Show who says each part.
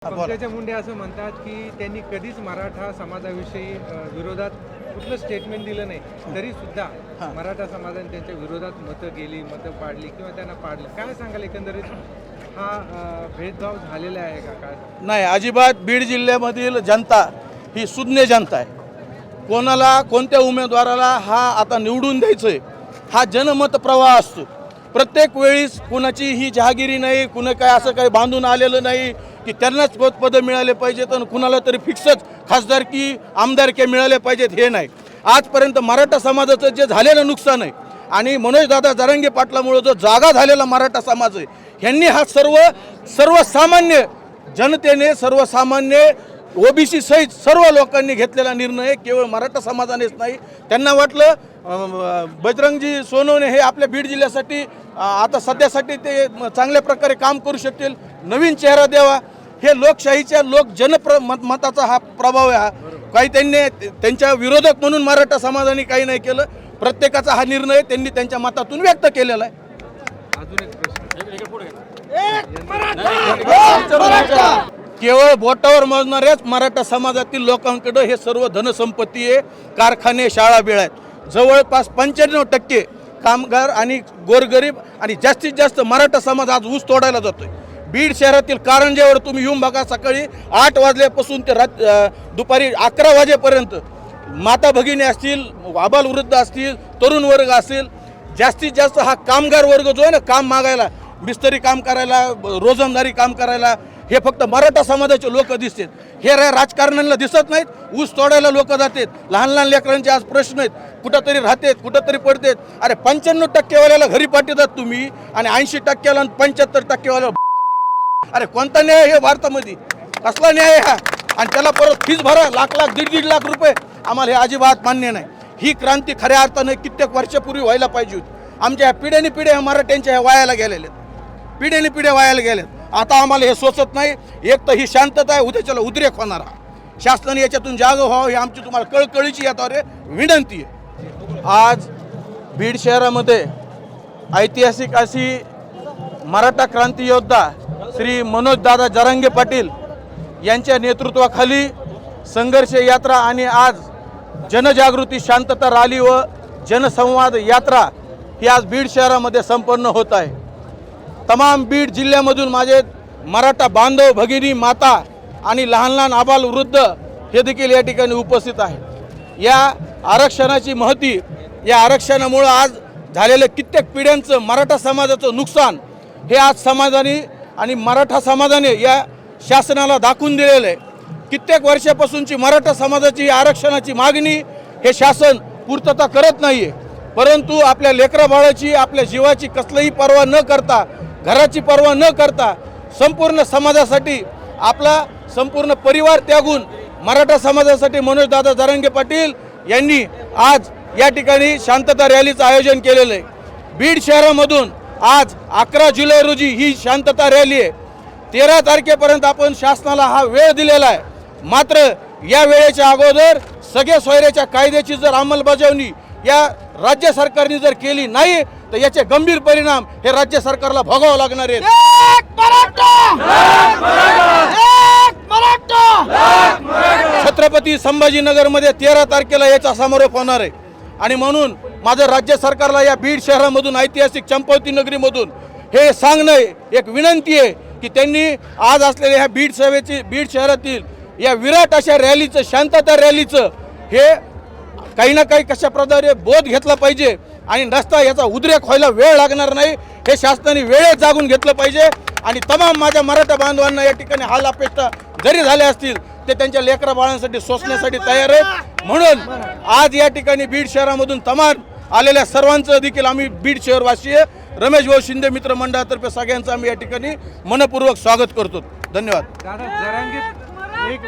Speaker 1: पंकजा मुंडे असं म्हणतात की त्यांनी कधीच मराठा समाजाविषयी विरोधात कुठलं स्टेटमेंट दिलं नाही, तरी सुद्धा मराठा समाजाने त्यांच्या विरोधात मतं पाडली किंवा त्यांना पाडली. काय सांगाल एकंदरीत हा भेदभाव झालेला आहे का? काय
Speaker 2: नाही, अजिबात. बीड जिल्ह्यामधील जनता ही सुज्ञ जनता आहे. कोणाला कोणत्या उमेदवाराला हा आता निवडून द्यायचं आहे हा जनमत प्रवाह असतो. प्रत्येक वेळीस कुणाची ही जहागिरी नाही, कुणा काय असं काही बांधून आलेलं नाही की त्यांनाच पदं मिळाले पाहिजेत आणि कुणाला तरी फिक्सच खासदारकी आमदारकी मिळाले पाहिजेत हे नाही. आजपर्यंत मराठा समाजाचं जे झालेलं नुकसान आहे आणि मनोजदादा जरांगे पाटलामुळे जो जागा झालेला मराठा समाज आहे, ह्यांनी हा सर्वसामान्य जनतेने, सर्वसामान्य ओबीसी सहित सर्व लोकांनी घेतलेला निर्णय केवळ मराठा समाजानेच नाही. त्यांना वाटलं बजरंगजी सोनवणे हे आपल्या बीड जिल्ह्यासाठी आता सध्यासाठी ते चांगल्या प्रकारे काम करू शकतील, नवीन चेहरा द्यावा. हे लोकशाहीच्या मताचा हा प्रभाव आहे. हा काही त्यांच्या विरोधक म्हणून मराठा समाजाने काही नाही केलं. प्रत्येकाचा हा निर्णय त्यांनी त्यांच्या मतातून व्यक्त केलेला आहे.
Speaker 1: अजून एक प्रश्न,
Speaker 2: केवळ बोटावर मोजणाऱ्याच मराठा समाजातील लोकांकडे हे सर्व धनसंपत्ती आहे. कारखाने, शाळा, बिळा आहेत. जवळपास 95% कामगार आणि गोरगरीब आणि जास्तीत जास्त मराठा समाज आज ऊस तोडायला जातोय. बीड शहरातील कारंजेवर तुम्ही येऊन बघा, सकाळी 8 वाजल्यापासून ते दुपारी 11 वाजेपर्यंत माता भगिनी असतील, आबालवृद्ध असतील, तरुण वर्ग असेल, जास्तीत जास्त हा कामगार वर्ग जो आहे ना, काम मागायला, मिस्त्री काम करायला, रोजंदारी काम करायला, हे फक्त मराठा समाजाचे लोक दिसतात. हे राजकारण्यांना दिसत नाहीत. ऊस तोडायला लोक जातात. लहान लहान लेकरांचे आज प्रश्न आहेत, कुठंतरी राहतात, कुठंतरी पडतात. अरे 95% घरी पाठवतात तुम्ही आणि 80%ला 75%वाल्याला. अरे कोणता न्याय हे भारतामध्ये? कसला न्याय हा? आणि त्याला परत फीस भरा, लाख दीड लाख रुपये. आम्हाला हे अजिबात मान्य नाही. ही क्रांती खऱ्या अर्थाने कित्येक वर्षापूर्वी व्हायला पाहिजे होती. आमच्या पिढ्याने पिढ्या मराठ्यांच्या ह्या वायाला गेलेल्या आहेत, पिढ्याने पिढ्या वायाला गेल्यात. आता आम्हाला हे सोचत नाही. एक तर ही शांतता आहे, उद्याच्याला उद्रेक होणार. शासनाने याच्यातून जागं व्हावं ही आमची तुम्हाला कळकळीची याद्वारे विनंती आहे. आज बीड शहरामध्ये ऐतिहासिक अशी मराठा क्रांती योद्धा श्री मनोजदादा जरांगे पाटील यांच्या नेतृत्वाखाली संघर्ष यात्रा आणि आज जनजागृती शांतता रॅली व जनसंवाद यात्रा ही आज बीड शहरामध्ये संपन्न होत आहे. तमाम बीड जिल्ह्यामधून माझे मराठा बांधव, भगिनी, माता आणि लहान लहान आबाल वृद्ध हे देखील या ठिकाणी उपस्थित आहे. या आरक्षणाची महती, या आरक्षणामुळं आज झालेलं कित्येक पिढ्यांचं मराठा समाजाचं नुकसान हे आज समाजाने आणि मराठा समाजाने या शासनाला दाखवून दिलेलं आहे. कित्येक वर्षापासूनची मराठा समाजाची आरक्षणाची मागणी हे शासन पूर्तता करत नाही आहे. परंतु आपल्या लेकराबाळाची, आपल्या जीवाची कसलीही पर्वा न करता, घराची पर्वा न करता संपूर्ण समाजासाठी आपला संपूर्ण परिवार त्यागून मराठा समाजासाठी मनोजदादा जरांगे पाटील यांनी आज या ठिकाणी शांतता रॅलीचं आयोजन केलेलं आहे. बीड शहरामधून आज 11 जुलै रोजी ही शांतता रॅली आहे. 13 तारखेपर्यंत आपण शासनाला हा वेळ दिलेला आहे. मात्र या वेळेच्या अगोदर सगळ्या सोयऱ्याच्या कायद्याची जर अंमलबजावणी या राज्य सरकारने जर केली नाही तर याचे गंभीर परिणाम हे राज्य सरकारला भोगावं लागणार आहेत. छत्रपती संभाजीनगरमध्ये 13 तारखेला याचा समारोप होणार आहे. आणि म्हणून माझं राज्य सरकारला या बीड शहरामधून, ऐतिहासिक चंपावती नगरीमधून हे सांगणं आहे, एक विनंती आहे की त्यांनी आज असलेल्या ह्या बीड शहरातील या विराट अशा रॅलीचं, शांतता रॅलीचं हे काही ना काही कशा प्रकारे बोध घेतला पाहिजे आणि नसता याचा उद्रेक व्हायला वेळ लागणार नाही हे शासनाने वेळेत जागून घेतलं पाहिजे. आणि तमाम माझ्या मराठा बांधवांना या ठिकाणी हाल अपेक्षा जरी झाल्या असतील ते त्यांच्या लेकरा बाळांसाठी सोसण्यासाठी तयार आहेत. म्हणून आज या ठिकाणी बीड शहरामधून तमाम आलेल्या सर्वांचं देखील आम्ही बीड शहरवासी रमेश भाऊ शिंदे मित्र मंडळातर्फे सगळ्यांचं आम्ही या ठिकाणी मनपूर्वक स्वागत करतो. धन्यवाद.
Speaker 1: दादा जरांगे एक